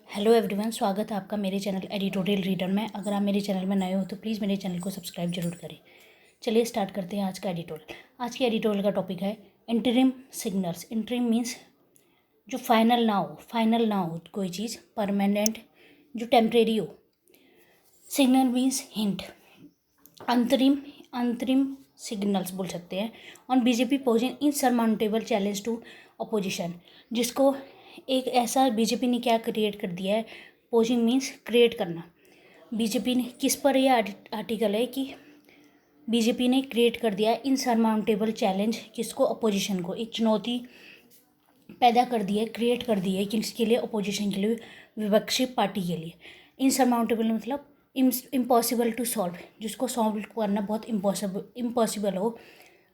Hello everyone, स्वागत है आपका मेरे चैनल एडिटोरियल रीडर में। अगर आप मेरे चैनल में नए हो तो प्लीज़ मेरे चैनल को सब्सक्राइब जरूर करें। चलिए स्टार्ट करते हैं आज का एडिटोरियल। आज के एडिटोरियल का टॉपिक है इंटरिम सिग्नल्स। इंटरिम मीन्स जो फाइनल ना हो कोई चीज़, परमानेंट जो टेम्परेरी हो। Signal means hint. अंतरिम सिग्नल्स बोल सकते हैं। On BJP posing insurmountable challenge to opposition, जिसको एक ऐसा बीजेपी ने क्या क्रिएट कर दिया है। पोजिंग मीन्स क्रिएट करना। बीजेपी ने किस पर यह आर्टिकल है कि बीजेपी ने क्रिएट कर दिया इनसरमाउंटेबल चैलेंज, किसको, अपोजिशन को। एक चुनौती पैदा कर दी है, क्रिएट कर दी है किसके लिए, अपोजिशन के लिए, विपक्षी पार्टी के लिए। इनसरमाउंटेबल मतलब इम्पॉसिबल टू सॉल्व, जिसको सॉल्व करना बहुत इम्पॉसिबल हो,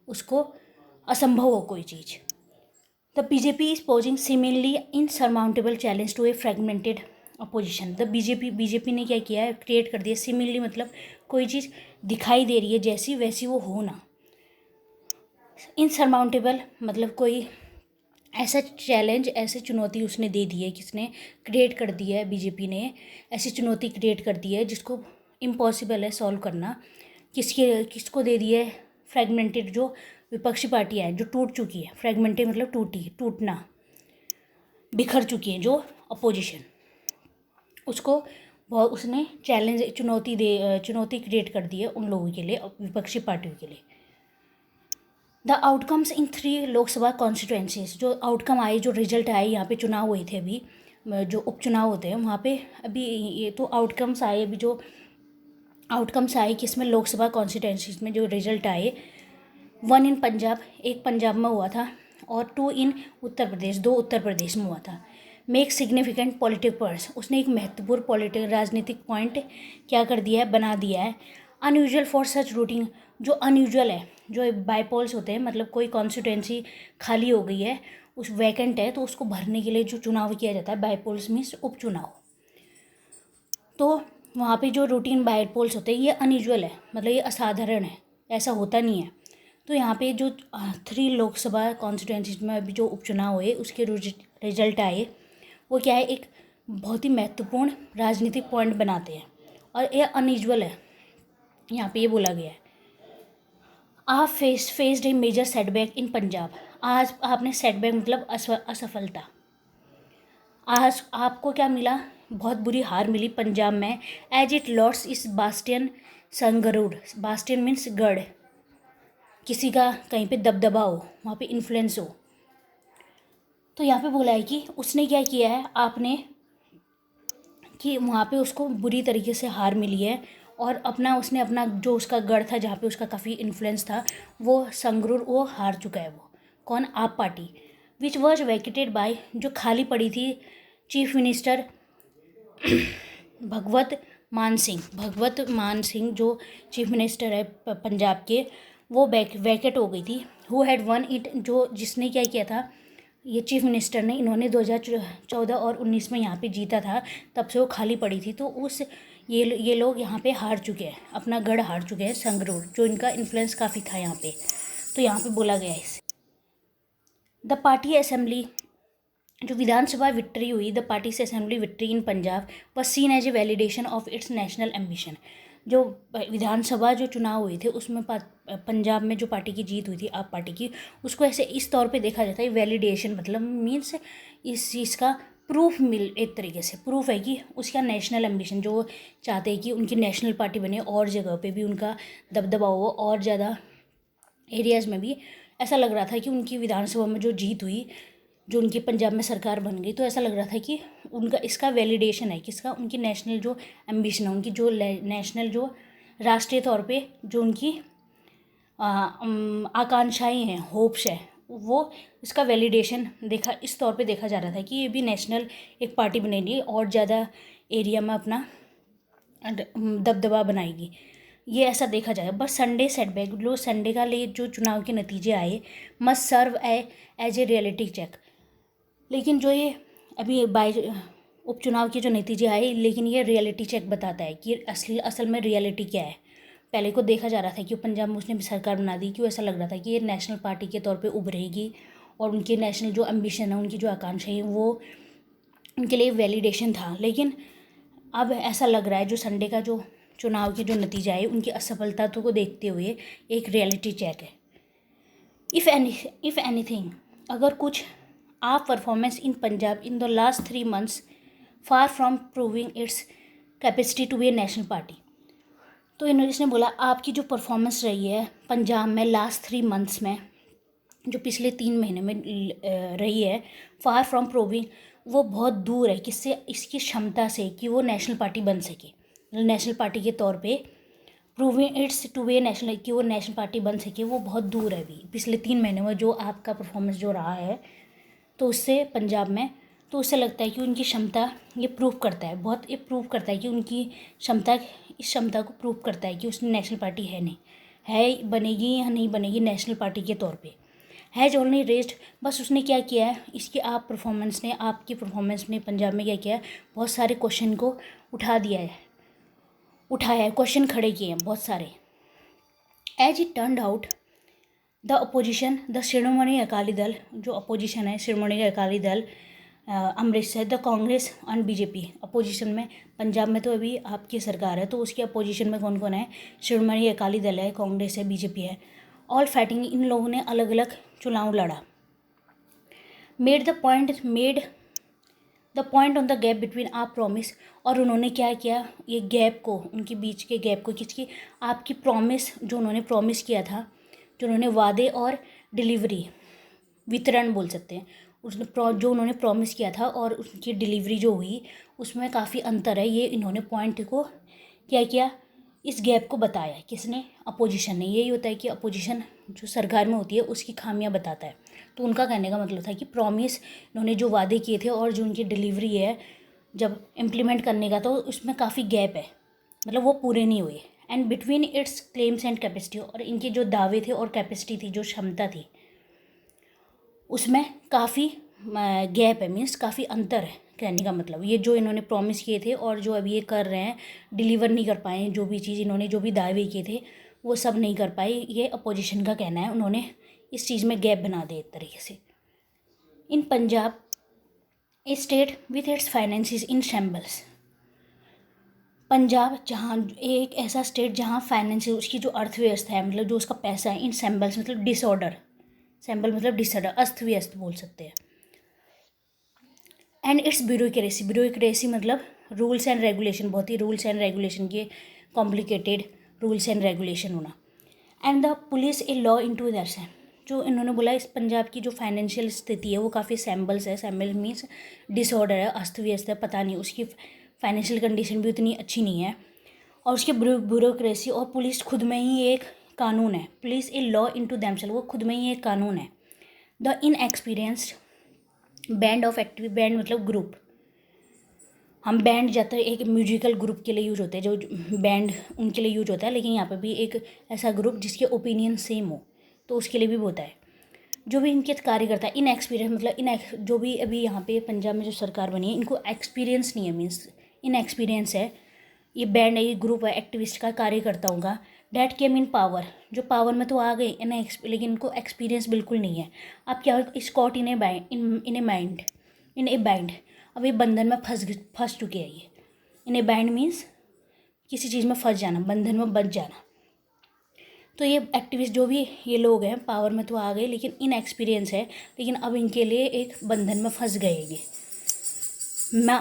उसको असंभव हो कोई चीज़। The BJP is posing similarly insurmountable challenge to a fragmented opposition. The BJP ने क्या किया है, क्रिएट कर दिया। सिमिलरली मतलब कोई चीज़ दिखाई दे रही है जैसी वैसी वो हो ना। इनसरमाउंटेबल मतलब कोई ऐसा चैलेंज, ऐसी चुनौती उसने दे दी है, किसने क्रिएट कर दी है, बीजेपी ने ऐसी चुनौती क्रिएट कर दी है जिसको इम्पॉसिबल है सॉल्व करना। किसको दे दी है, फ्रेगमेंटेड जो विपक्षी पार्टियाँ हैं जो टूट चुकी है। फ्रेगमेंटेड मतलब टूटना, बिखर चुकी हैं जो अपोजिशन, उसको बहुत उसने चुनौती क्रिएट कर दी है उन लोगों के लिए, विपक्षी पार्टियों के लिए। The outcomes in 3 Lok Sabha constituencies, जो आउटकम आए, जो रिजल्ट आए, यहाँ पे चुनाव हुए थे अभी, जो उपचुनाव होते हैं वहाँ पे अभी ये तो आउटकम्स आए। अभी जो आउटकम्स आए किसमें, लोकसभा कॉन्स्टिट्यूएंसीज में जो रिजल्ट आए, 1 इन पंजाब, एक पंजाब में हुआ था, और 2 इन उत्तर प्रदेश, 2 उत्तर प्रदेश में हुआ था। मेक सिग्निफिकेंट पॉलिटिक पॉइंट्स, उसने एक महत्वपूर्ण राजनीतिक पॉइंट क्या कर दिया है, बना दिया है। अनयूजुअल फॉर सच रूटिंग, जो अनयूजुअल है, जो बाईपोल्स होते हैं, मतलब कोई कॉन्स्टिट्यूएंसी खाली हो गई है, उस वैकेंट है, तो उसको भरने के लिए जो चुनाव किया जाता है, बाईपोल्स मीन्स उपचुनाव। तो वहाँ पे जो रूटीन बाईपोल्स होते हैं ये अनयूजुअल है, मतलब ये असाधारण है, ऐसा होता नहीं है। तो यहाँ पे जो 3 लोकसभा कॉन्स्टिट्यूएंसीज में अभी जो उपचुनाव हुए उसके रिजल्ट आए, वो क्या है, एक बहुत ही महत्वपूर्ण राजनीतिक पॉइंट बनाते हैं, और ये अनयूजुअल है। यहाँ पे ये बोला गया है, आप फेस्ड ए मेजर सेटबैक इन पंजाब। आज आपने सेटबैक मतलब असफलता। आज आपको क्या मिला, बहुत बुरी हार मिली पंजाब में। एज इट लॉर्ड्स इस बास्टियन संगरूर, बास्टियन मीन्स गढ़, किसी का कहीं पे दबदबा हो, वहाँ पे इन्फ्लुएंस हो। तो यहाँ पे बोला है कि उसने क्या किया है, आपने कि वहाँ पे उसको बुरी तरीके से हार मिली है, और उसने अपना जो उसका गढ़ था, जहाँ पे उसका काफ़ी इन्फ्लुएंस था, वो संगरूर वो हार चुका है। वो कौन, आप party. Which was vacated by, जो खाली पड़ी थी, चीफ मिनिस्टर भगवत मान सिंह जो चीफ मिनिस्टर है पंजाब के, वो वैकेट हो गई थी। हु हैड वन इट, जो जिसने क्या किया था, ये चीफ मिनिस्टर ने, इन्होंने 2014 और 19 में यहाँ पे जीता था, तब से वो खाली पड़ी थी। तो ये लोग यहाँ पे हार चुके हैं, अपना गढ़ हार चुके हैं, संगरूर, जो इनका इन्फ्लुएंस काफ़ी था यहाँ पे। तो यहाँ पे बोला गया है इसे। द पार्टी असेंबली, जो विधानसभा विक्ट्री हुई, द पार्टी से assembly victory in Punjab was seen as a validation of its national ambition. जो विधानसभा जो चुनाव हुए थे उसमें पंजाब में जो पार्टी की जीत हुई थी, आप पार्टी की, उसको ऐसे इस तौर पे देखा जाता है, वैलिडेशन मतलब मीन्स इस चीज़ का प्रूफ एक तरीके से प्रूफ है कि उसका नेशनल एम्बिशन, जो वो चाहते हैं कि उनकी नेशनल पार्टी बने, और जगह पे भी उनका दबदबा हो, और ज़्यादा एरियाज़ में भी। ऐसा लग रहा था कि उनकी विधानसभा में जो जीत हुई, जो उनकी पंजाब में सरकार बन गई, तो ऐसा लग रहा था कि उनका इसका वैलिडेशन है, किसका, उनकी नेशनल जो एम्बिशन है, उनकी जो नेशनल जो राष्ट्रीय तौर पे जो उनकी आकांक्षाएं हैं, होप्स है, वो इसका वैलिडेशन इस तौर पे देखा जा रहा था कि ये भी नेशनल एक पार्टी बनेगी और ज़्यादा एरिया में अपना दबदबा बनाएगी, ये ऐसा देखा जाए। बस संडे सेटबैक, जो संडे का लिए जो चुनाव के नतीजे आए, must serve as a reality check. लेकिन जो ये अभी उपचुनाव के जो नतीजे आए, लेकिन ये रियलिटी चेक बताता है कि असल में रियलिटी क्या है। पहले को देखा जा रहा था कि पंजाब में उसने भी सरकार बना दी, क्यों, ऐसा लग रहा था कि ये नेशनल पार्टी के तौर पे उभरेगी, और उनकी नेशनल जो एम्बिशन है, उनकी जो आकांक्षाएं हैं, वो उनके लिए वैलिडेशन था। लेकिन अब ऐसा लग रहा है जो संडे का जो चुनाव के जो नतीजा है उनकी असफलता को देखते हुए एक रियलिटी चेक है। इफ़ एनीथिंग, अगर कुछ आप performance in Punjab in the last 3 months far from proving its capacity to be a national party. तो इसने बोला आपकी जो परफॉर्मेंस रही है पंजाब में लास्ट 3 months में, जो पिछले 3 महीने में रही है, फार फ्रॉम प्रूविंग, वो बहुत दूर है किससे, इसकी क्षमता से कि वो नेशनल पार्टी बन सके, नेशनल पार्टी के तौर पे proving its to be a national, कि वो नेशनल पार्टी बन सके, वो बहुत दूर है अभी पिछले 3 महीने में जो आपका परफॉर्मेंस जो रहा है। तो उससे पंजाब में, तो उससे लगता है कि उनकी क्षमता ये प्रूव करता है, बहुत ये प्रूव करता है कि उनकी क्षमता, इस क्षमता को प्रूव करता है कि उसने नेशनल पार्टी है नहीं है, बनेगी या नहीं बनेगी नेशनल पार्टी के तौर पे। हैज़ ओनली रेस्ड, बस उसने क्या किया है, इसकी आपकी परफॉर्मेंस ने पंजाब में क्या किया है, बहुत सारे क्वेश्चन को उठाया है, क्वेश्चन खड़े किए हैं बहुत सारे। As it turned out the opposition, the Shiromani Akali Dal, जो अपोजिशन है Shiromani Akali Dal Amritsar, the Congress and BJP. Opposition में पंजाब में तो अभी आपकी सरकार है, तो उसकी अपोजिशन में कौन कौन है, शिरोमणि अकाली दल है, कांग्रेस है, बीजेपी है, ऑल फाइटिंग, इन लोगों ने अलग अलग चुनाव लड़ा। Made the point on the gap between आप प्रॉमिस, और उन्होंने क्या किया, ये गैप को, उनके बीच के गैप को, किसकी, आपकी प्रॉमिस, जो उन्होंने प्रॉमिस किया था, जो उन्होंने वादे और डिलीवरी, वितरण बोल सकते हैं, जो उन्होंने प्रॉमिस किया था और उसकी डिलीवरी जो हुई उसमें काफ़ी अंतर है। ये इन्होंने पॉइंट को क्या किया, इस गैप को बताया, किसने, अपोजिशन ने। यही होता है कि अपोजिशन जो सरकार में होती है उसकी खामियां बताता है। तो उनका कहने का मतलब था कि प्रॉमिस, इन्होंने जो वादे किए थे और जो उनकी डिलीवरी है जब इम्प्लीमेंट करने का, तो उसमें काफ़ी गैप है, मतलब वो पूरे नहीं हुए। And between its claims and capacity, और इनके जो दावे थे और कैपेसिटी थी, जो क्षमता थी, उसमें काफ़ी गैप है, मीन्स काफ़ी अंतर है। कहने का मतलब ये जो इन्होंने प्रॉमिस किए थे और जो अभी ये कर रहे हैं, डिलीवर नहीं कर पाए, जो भी चीज़ इन्होंने जो भी दावे किए थे वो सब नहीं कर पाए, ये अपोजिशन का कहना है। उन्होंने इस चीज़ में गैप बना दिया एक तरीके से। In Punjab a state with its finances in shambles, Punjab जहाँ एक ऐसा स्टेट जहाँ फाइनेंस, उसकी जो अर्थव्यवस्था है, मतलब जो उसका पैसा है, इन शैम्बल्स मतलब डिसऑर्डर, सैम्बल मतलब डिसऑर्डर, अस्त व्यस्त बोल सकते हैं। एंड इट्स ब्यूरोक्रेसी मतलब रूल्स एंड रेगुलेशन, बहुत ही रूल्स एंड रेगुलेशन के कॉम्प्लिकेटेड रूल्स एंड रेगुलेशन होना। And the police a law into that's, जो इन्होंने बोला इस पंजाब की जो फाइनेंशियल स्थिति है वो काफ़ी सैम्बल्स है, सैम्बल मीन्स डिसऑर्डर है, अस्त व्यस्त है, पता नहीं उसकी फाइनेंशियल कंडीशन भी उतनी अच्छी नहीं है, और उसके ब्यूरोक्रेसी, और पुलिस खुद में ही एक कानून है, police a law into themselves, वो खुद में ही एक कानून है। The inexperienced band of active, band मतलब ग्रुप, हम बैंड जाते हैं एक म्यूजिकल ग्रुप के लिए यूज होते हैं, जो बैंड उनके लिए यूज होता है, लेकिन यहाँ पे भी एक ऐसा ग्रुप जिसके ओपिनियन सेम हो, तो उसके लिए भी होता है। जो भी इनके कार्य करता है, इन एक्सपीरियंस मतलब जो भी अभी यहाँ पे पंजाब में जो सरकार बनी है, इनको एक्सपीरियंस नहीं है, मीन्स इन एक्सपीरियंस है, ये बैंड है, ये ग्रुप है एक्टिविस्ट का, कार्यकर्ता होगा, डैट केम इन पावर, जो पावर में तो आ गए लेकिन इनको एक्सपीरियंस बिल्कुल नहीं है। अब क्या हो, स्कॉट इन ए बैंड, अब ये बंधन में फंस चुके हैं ये। इन ए बैंड मीन्स किसी चीज़ में फंस जाना, बंधन में बच जाना। तो ये एक्टिविस्ट जो भी ये लोग हैं, पावर में तो आ गए लेकिन इन एक्सपीरियंस है, लेकिन अब इनके लिए एक बंधन में फंस गए ये।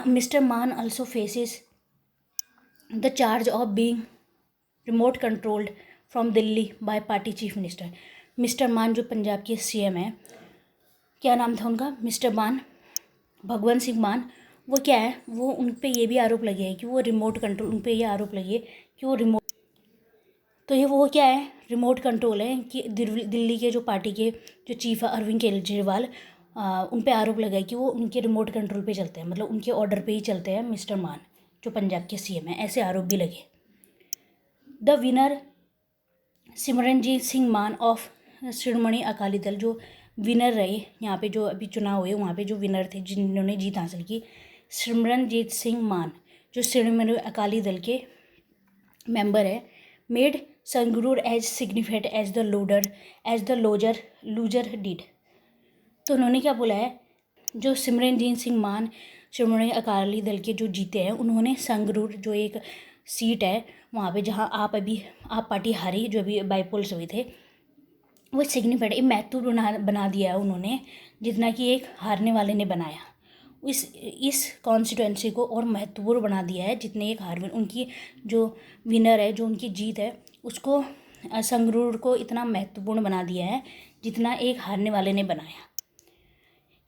Mister Mann also faces the charge of being remote controlled from Delhi by party chief minister. Mister Mann जो पंजाब के सीएम है, क्या नाम था उनका, मिस्टर मान, भगवंत सिंह मान, वो क्या है, वो उन पे ये भी आरोप लगे हैं कि वो रिमोट कंट्रोल, उन पे ये आरोप लगे कि वो रिमोट, तो ये वो क्या है, रिमोट कंट्रोल है कि दिल्ली के जो पार्टी के जो चीफ है अरविंद केजरीवाल, उन पे आरोप लगा है कि वो उनके रिमोट कंट्रोल पे चलते हैं, मतलब उनके ऑर्डर पे ही चलते हैं मिस्टर मान जो पंजाब के सीएम है, ऐसे आरोप भी लगे। द विनर सिमरनजीत सिंह मान ऑफ शिरोमणि अकाली दल, जो विनर रहे यहाँ पे, जो अभी चुनाव हुए वहाँ पे जो विनर थे, जिन्होंने जीत हासिल की, सिमरनजीत सिंह मान जो शिरोमणि अकाली दल के मेंबर है, made Sangrur as significant as the loser did. तो उन्होंने क्या बोला है, जो सिमरनजीत सिंह मान श्रोमणी अकाली दल के जो जीते हैं उन्होंने संगरूर जो एक सीट है वहाँ पे जहाँ आप पार्टी हारी, जो अभी बाईपोल्स हुए थे, वो सिग्निफिकेंट महत्वपूर्ण बना दिया है उन्होंने, जितना कि एक हारने वाले ने बनाया। इस कॉन्स्टिट्यूंसी को और महत्वपूर्ण बना दिया है जितने एक उनकी जो विनर है, जो उनकी जीत है, उसको संगरूर को इतना महत्वपूर्ण बना दिया है जितना एक हारने वाले ने बनाया।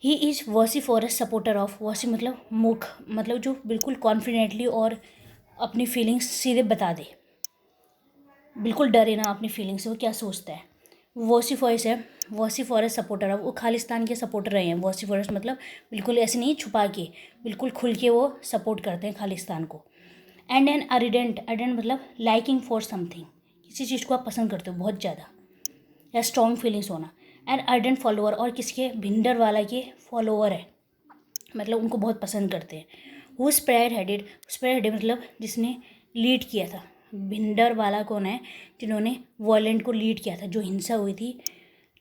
ही इज़ वॉसिफोरस सपोर्टर ऑफ, वॉसी मतलब मुख, मतलब जो बिल्कुल कॉन्फिडेंटली और अपनी फीलिंग्स सीधे बता दे, बिल्कुल डरे ना अपनी फीलिंग्स से, वो क्या सोचता है। वॉसिफोरस है, वॉसिफोरस सपोर्टर है, वो खालिस्तान के सपोर्टर रहे हैं। वॉसिफोरस मतलब बिल्कुल ऐसे नहीं छुपा के, बिल्कुल खुल के वो सपोर्ट करते हैं खालिस्तान को। एंड एन अरिडेंट, अरिडेंट मतलब लाइकिंग फॉर समथिंग, किसी चीज़ को आप पसंद करते हो बहुत ज़्यादा, या स्ट्रॉन्ग फीलिंग्स होना। एंड अर्डेंट फॉलोअर, और किसके, भिंडरवाला के फॉलोअर है, मतलब उनको बहुत पसंद करते हैं। वो स्प्रेड हेडेड मतलब जिसने लीड किया था। भिंडरवाला कौन है, जिन्होंने वॉयलेंट को लीड किया था, जो हिंसा हुई थी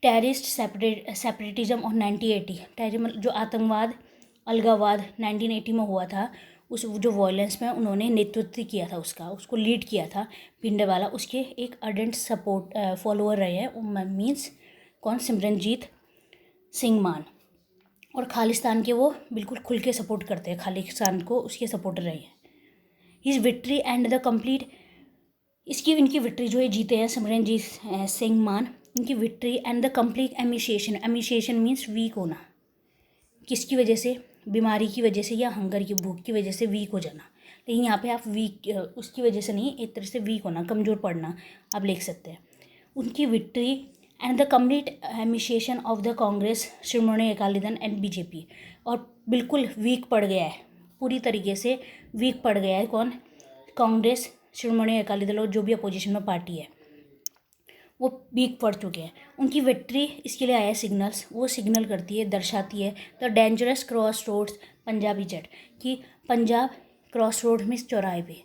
टेररिस्ट सेपरेटिज्म और 1980, टेररिज्म जो आतंकवाद अलगावाद 1980 में हुआ था, उस जो वॉयलेंस में उन्होंने नेतृत्व किया था, उसको लीड किया था भिंडरवाला, उसके एक अर्डेंट फॉलोअर रहे हैं। मीन्स कौन, सिमरनजीत सिंह मान। और खालिस्तान के वो बिल्कुल खुल के सपोर्ट करते हैं, खालिस्तान को उसके सपोर्टर रहे हैं। His victory and the complete, इनकी विक्ट्री जो है, जीते हैं सिमरनजीत सिंह मान, इनकी victory and the complete emaciation means weak होना, किसकी वजह से, बीमारी की वजह से या हंगर की, भूख की वजह से वीक हो जाना। लेकिन यहाँ पे आप वीक उसकी वजह से नहीं, एक तरह से वीक होना, कमज़ोर पड़ना आप लिख सकते हैं। उनकी victory and the complete emaciation of the Congress, Shiromani Akali Dal and BJP, और बिल्कुल वीक पड़ गया है, पूरी तरीके से वीक पड़ गया है कौन, कांग्रेस, श्रोमणी अकाली दल और जो भी अपोजिशन में पार्टी है, वो वीक पड़ चुके हैं। उनकी विक्ट्री इसके लिए आया सिग्नल्स, वो सिग्नल करती है, दर्शाती है the dangerous crossroads Punjabi jet, कि पंजाब क्रॉस रोड में चौराहे पे,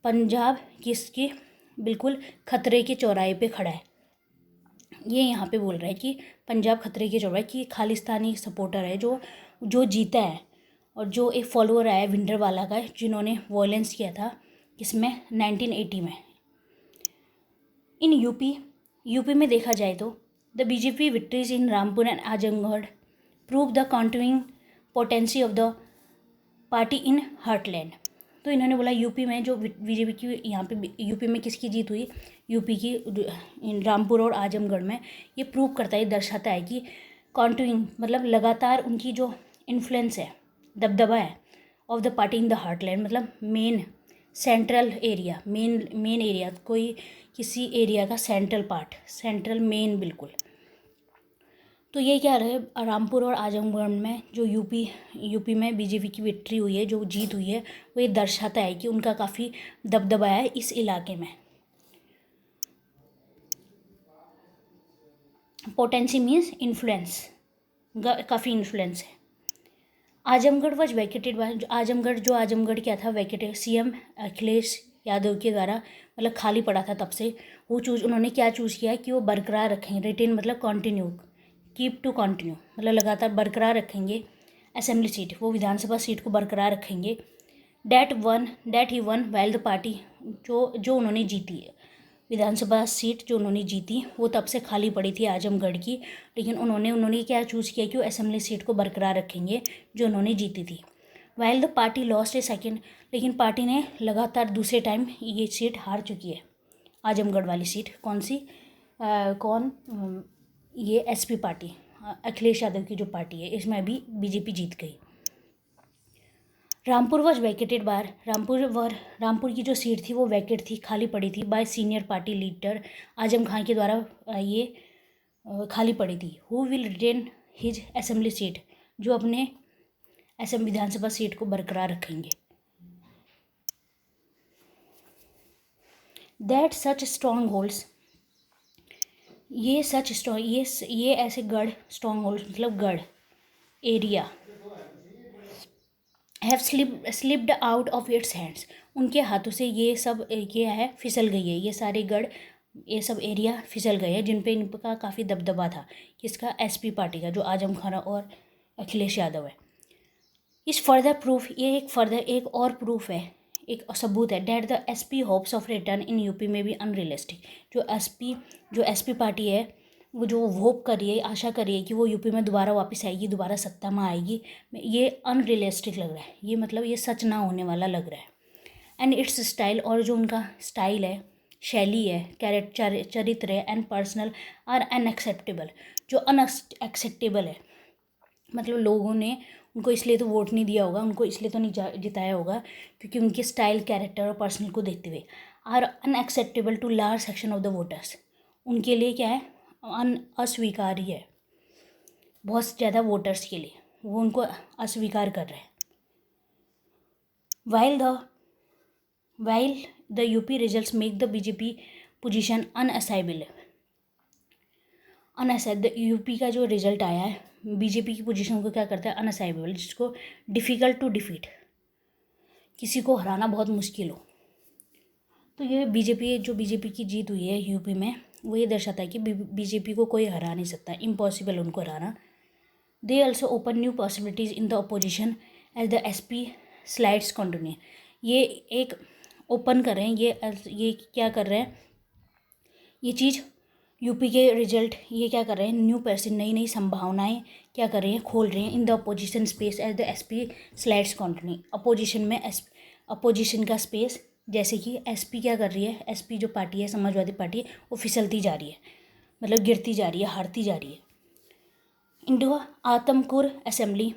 पंजाब किसकी बिल्कुल खतरे के चौराहे पे खड़ा है। ये यहाँ पे बोल रहा है कि पंजाब खतरे के चौराहे, कि खालिस्तानी सपोर्टर है जो जीता है, और जो एक फॉलोअर आया भिंडरवाला का, जिन्होंने वॉयलेंस किया था किसमें, 1980 में। इन यूपी में देखा जाए तो the BJP victories in Rampur and Azamgarh prove the countering potency of the party in heartland. तो इन्होंने बोला यूपी में जो बीजेपी की, यहाँ पे यूपी में किसकी जीत हुई, यूपी की रामपुर और आजमगढ़ में, ये प्रूव करता है, दर्शाता है कि काउंटरिंग मतलब लगातार उनकी जो इन्फ्लुएंस है, दबदबा है, of the party in the heartland, मतलब main central area, main area, कोई किसी एरिया का सेंट्रल पार्ट, सेंट्रल मेन बिल्कुल। तो ये क्या रहे, रामपुर और आजमगढ़ में जो यूपी में बीजेपी की विक्ट्री हुई है, जो जीत हुई है, वो ये दर्शाता है कि उनका काफ़ी दबदबा है इस इलाके में। पोटेंसी मीन्स इन्फ्लुएंस, काफ़ी इन्फ्लुएंस है। Azamgarh was vacated by, Azamgarh क्या था, वैकेटेड, सीएम अखिलेश यादव के द्वारा, मतलब खाली पड़ा था तब से। वो उन्होंने क्या चूज़ किया कि वो बरकरार रखेंगे, रिटेन मतलब कंटिन्यू, कीप टू कंटिन्यू मतलब लगातार बरकरार रखेंगे असेंबली सीट, वो विधानसभा सीट को बरकरार रखेंगे। That he won while the party, जो उन्होंने जीती है विधानसभा सीट, जो उन्होंने जीती वो तब से खाली पड़ी थी आजमगढ़ की, लेकिन उन्होंने क्या चूज़ किया कि वो असेंबली सीट को बरकरार रखेंगे जो उन्होंने जीती थी। While the party lost A second, लेकिन पार्टी ने लगातार दूसरे टाइम ये सीट हार चुकी है, आजमगढ़ वाली सीट। कौन सी, ये एसपी पार्टी, अखिलेश यादव की जो पार्टी है, इसमें अभी बीजेपी जीत गई। रामपुर वॉज वैकेटेड बार, रामपुर की जो सीट थी वो वैकेट थी, खाली पड़ी थी, by senior party leader Azam Khan के द्वारा ये खाली पड़ी थी। Who will retain his assembly seat, जो अपने विधानसभा सीट को बरकरार रखेंगे। दैट सच स्ट्रॉन्ग होल्ड्स, ये सच स्ट्रॉन्ग, ये ऐसे गढ़, स्ट्रॉन्ग होल्ड मतलब गढ़ area, have slipped out of its hands, उनके हाथों से ये सब क्या है, फिसल गई है, ये सारे गढ़, ये सब एरिया फिसल गए हैं, जिन पे इनका काफ़ी दबदबा था, किसका, एसपी पार्टी का, जो आजम खान और अखिलेश यादव है। इस फर्दर प्रूफ, ये एक और प्रूफ है, एक सबूत है, that the SP hopes of return in UP में भी अनरियलिस्टिक। जो एसपी पार्टी है वो जो होप कर रही है, आशा कर रही है कि वो यूपी में दोबारा वापस आएगी, दोबारा सत्ता में आएगी, ये अनरियलिस्टिक लग रहा है, ये मतलब ये सच ना होने वाला लग रहा है। एंड इट्स स्टाइल, और जो उनका स्टाइल है, शैली है, चरित्र है, एंड पर्सनल आर अनएक्सेप्टेबल, जो अनएक्सेप्टेबल है, मतलब लोगों ने उनको इसलिए तो वोट नहीं दिया होगा, उनको इसलिए तो नहीं जिताया होगा क्योंकि उनके स्टाइल, कैरेक्टर और पर्सनल को देखते हुए, are unacceptable to large section of the voters, उनके लिए क्या है, अस्वीकार्य है बहुत ज़्यादा वोटर्स के लिए, वो उनको अस्वीकार कर रहे हैं। While the UP results make the BJP position unassailable, UP का जो रिजल्ट आया है बीजेपी की पोजीशन को क्या करता है, अनअसाइबल, जिसको डिफ़िकल्ट टू डिफीट, किसी को हराना बहुत मुश्किल हो। तो ये बीजेपी की जीत हुई है यूपी में, वो ये दर्शाता है कि बीजेपी को कोई हरा नहीं सकता, इम्पॉसिबल उनको हराना। They also open new possibilities in the opposition as the SP slides continue, ये एक ओपन कर रहे हैं, ये क्या कर रहे हैं, ये चीज़ यूपी के रिजल्ट ये क्या कर रहे हैं, न्यू पर्सन, नई नई संभावनाएं क्या कर रहे हैं, खोल रहे हैं in the opposition space as the SP slides continue, opposition में अपोजिशन का स्पेस, जैसे कि एसपी क्या कर रही है, एसपी जो पार्टी है समाजवादी पार्टी, वो फिसलती जा रही है, मतलब गिरती जा रही है, हारती जा रही है। इंडो आतमकुर असेंबली,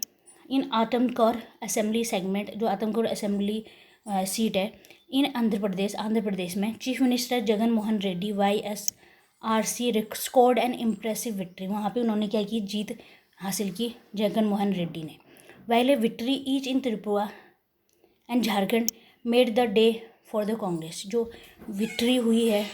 इन आतमकुर असेंबली सेगमेंट, जो आतमकुर असेंबली सीट है इन आंध्र प्रदेश में, chief minister Jagan Mohan Reddy YSRC scored N impressive victory, वहाँ पे उन्होंने क्या की, जीत हासिल की जगन मोहन रेड्डी ने। While a victory each in Tripura and Jharkhand made the day for the Congress, जो विक्ट्री हुई है